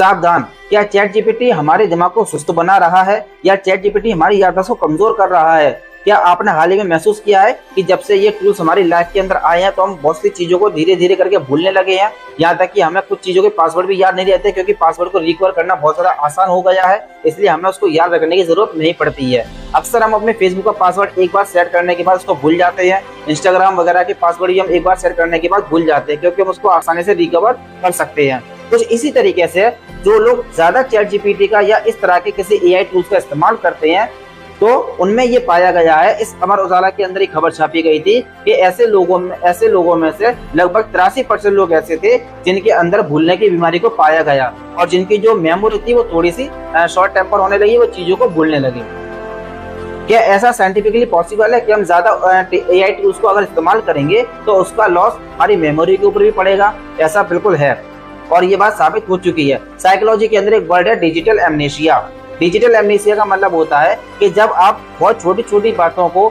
सावधान, क्या chat GPT हमारे दिमाग को सुस्त बना रहा है या चैट जीपीटी हमारी याददाश्त को कमजोर कर रहा है? क्या आपने हाल ही में महसूस किया है कि जब से ये टूल्स हमारी लाइफ के अंदर आए हैं तो हम बहुत सी चीजों को धीरे धीरे करके भूलने लगे हैं, यहाँ तक कि हमें कुछ चीजों के पासवर्ड भी याद नहीं रहते क्योंकि पासवर्ड को रिकवर करना बहुत ज्यादा आसान हो गया है, इसलिए हमें उसको याद रखने की जरूरत नहीं पड़ती है। अक्सर हम अपने फेसबुक का पासवर्ड एक बार सेट करने के बाद उसको भूल जाते हैं, इंस्टाग्राम वगैरह के पासवर्ड भी हम एक बार सेट करने के बाद भूल जाते हैं क्योंकि हम उसको आसानी से रिकवर कर सकते हैं। कुछ इसी तरीके से जो लोग ज्यादा चैट जीपीटी का या इस तरह के किसी एआई टूल्स का इस्तेमाल करते हैं तो उनमें ये पाया गया है, इस अमर उजाला के अंदर एक खबर छापी गई थी कि ऐसे लोगों में से लगभग 83% लोग ऐसे थे जिनके अंदर भूलने की बीमारी को पाया गया और जिनकी जो मेमोरी थी वो थोड़ी सी शॉर्ट टेम्पर होने लगी, वो चीजों को भूलने लगी। क्या ऐसा साइंटिफिकली पॉसिबल है कि हम ज्यादा एआई टूल्स को अगर इस्तेमाल करेंगे तो उसका लॉस हमारी मेमोरी के ऊपर भी पड़ेगा? ऐसा बिल्कुल है और ये बात साबित हो चुकी है। साइकोलॉजी के अंदर एक वर्ड है डिजिटल एमनेशिया। डिजिटल एमनेशिया का मतलब होता है कि जब आप बहुत छोटी छोटी बातों को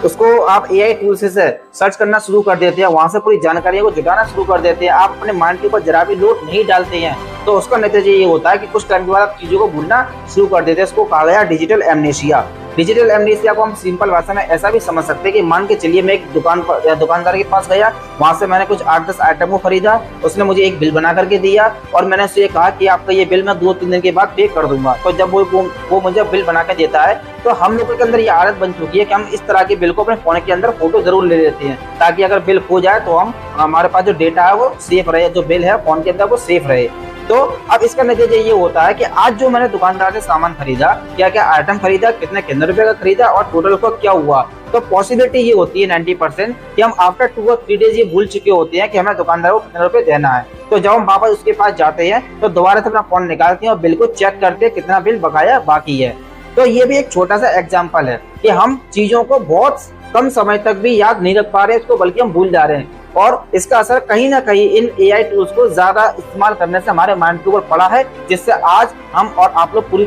उसको आप एआई टूल से सर्च करना शुरू कर देते हैं, वहां से पूरी जानकारियों को जुटाना शुरू कर देते हैं, आप अपने माइंड के ऊपर जरा भी लोड नहीं डालते हैं तो उसका नतीजा ये होता है कि कुछ टाइम के बाद आप चीजों को भूलना शुरू कर देते हैं। इसको कहा गया डिजिटल एमनेशिया। डिजिटल एमनेशिया को हम सिंपल भाषा में ऐसा भी समझ सकते हैं कि मान के चलिए मैं एक दुकानदार के पास गया, वहां से मैंने कुछ 8-10 आइटम को खरीदा, उसने मुझे एक बिल बना करके दिया और मैंने उससे ये कहा कि आपका ये बिल मैं 2-3 दिन के बाद पे कर दूंगा। तो जब वो मुझे बिल बना के देता है तो हम लोगों के अंदर ये आदत बन चुकी है कि हम इस तरह के बिल को अपने फोन के अंदर फोटो जरूर ले लेते हैं ताकि अगर बिल खो जाए तो हमारे पास जो डेटा है वो सेफ रहे, जो बिल है फोन के अंदर वो सेफ रहे। तो अब इसका नतीजा ये होता है कि आज जो मैंने दुकानदार से सामान खरीदा, क्या क्या आइटम खरीदा, कितने रुपए का खरीदा और टोटल उसका क्या हुआ, तो पॉसिबिलिटी ये होती है 90% कि हम आफ्टर 2 और 3 डेज ये भूल चुके होते हैं कि हमें दुकानदार को कितने रुपए देना है। तो जब हम वापस उसके पास जाते हैं तो दोबारा से अपना फोन निकालते हैं और बिल को चेक करते हैं कितना बिल बकाया बाकी है। तो ये भी एक छोटा सा एग्जाम्पल है कि हम चीजों को बहुत कम समय तक भी याद नहीं रख पा रहे इसको, बल्कि हम भूल जा रहे हैं और इसका असर कहीं ना कहीं इन एआई टूल्स को ज्यादा इस्तेमाल करने से हमारे माइंड के ऊपर पड़ा है, जिससे आज हम और आप लोग पूरी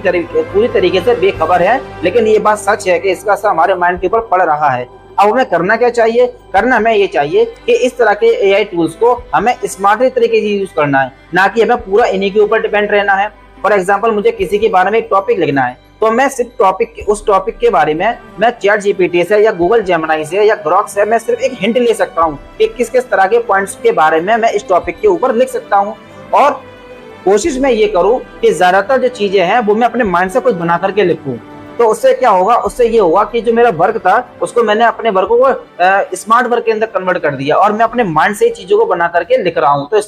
तरीके से बेखबर हैं। लेकिन ये बात सच है कि इसका असर हमारे माइंड के ऊपर पड़ रहा है। अब हमें करना क्या चाहिए? करना हमें ये चाहिए कि इस तरह के एआई टूल्स को हमें स्मार्टली तरीके से यूज करना है, ना कि हमें पूरा इन्हीं के ऊपर डिपेंड रहना है। फॉर एग्जाम्पल, मुझे किसी के बारे में एक टॉपिक लिखना है तो मैं सिर्फ उस टॉपिक के बारे में मैं चैट जीपीटी से या गूगल जेमिनी से या ग्रॉक से मैं सिर्फ एक हिंट ले सकता हूँ कि किस किस तरह के पॉइंट्स के बारे में मैं इस टॉपिक के ऊपर लिख सकता हूँ और कोशिश मैं ये करूँ कि ज्यादातर जो चीजें हैं वो मैं अपने माइंड से कुछ बना करके लिखूँ। तो उससे क्या होगा? उससे ये होगा कि जो मेरा वर्क था उसको मैंने अपने वर्क को स्मार्ट वर्क के अंदर कन्वर्ट कर दिया और मैं अपने माइंड से चीजों को बना करके लिख रहा हूँ। तो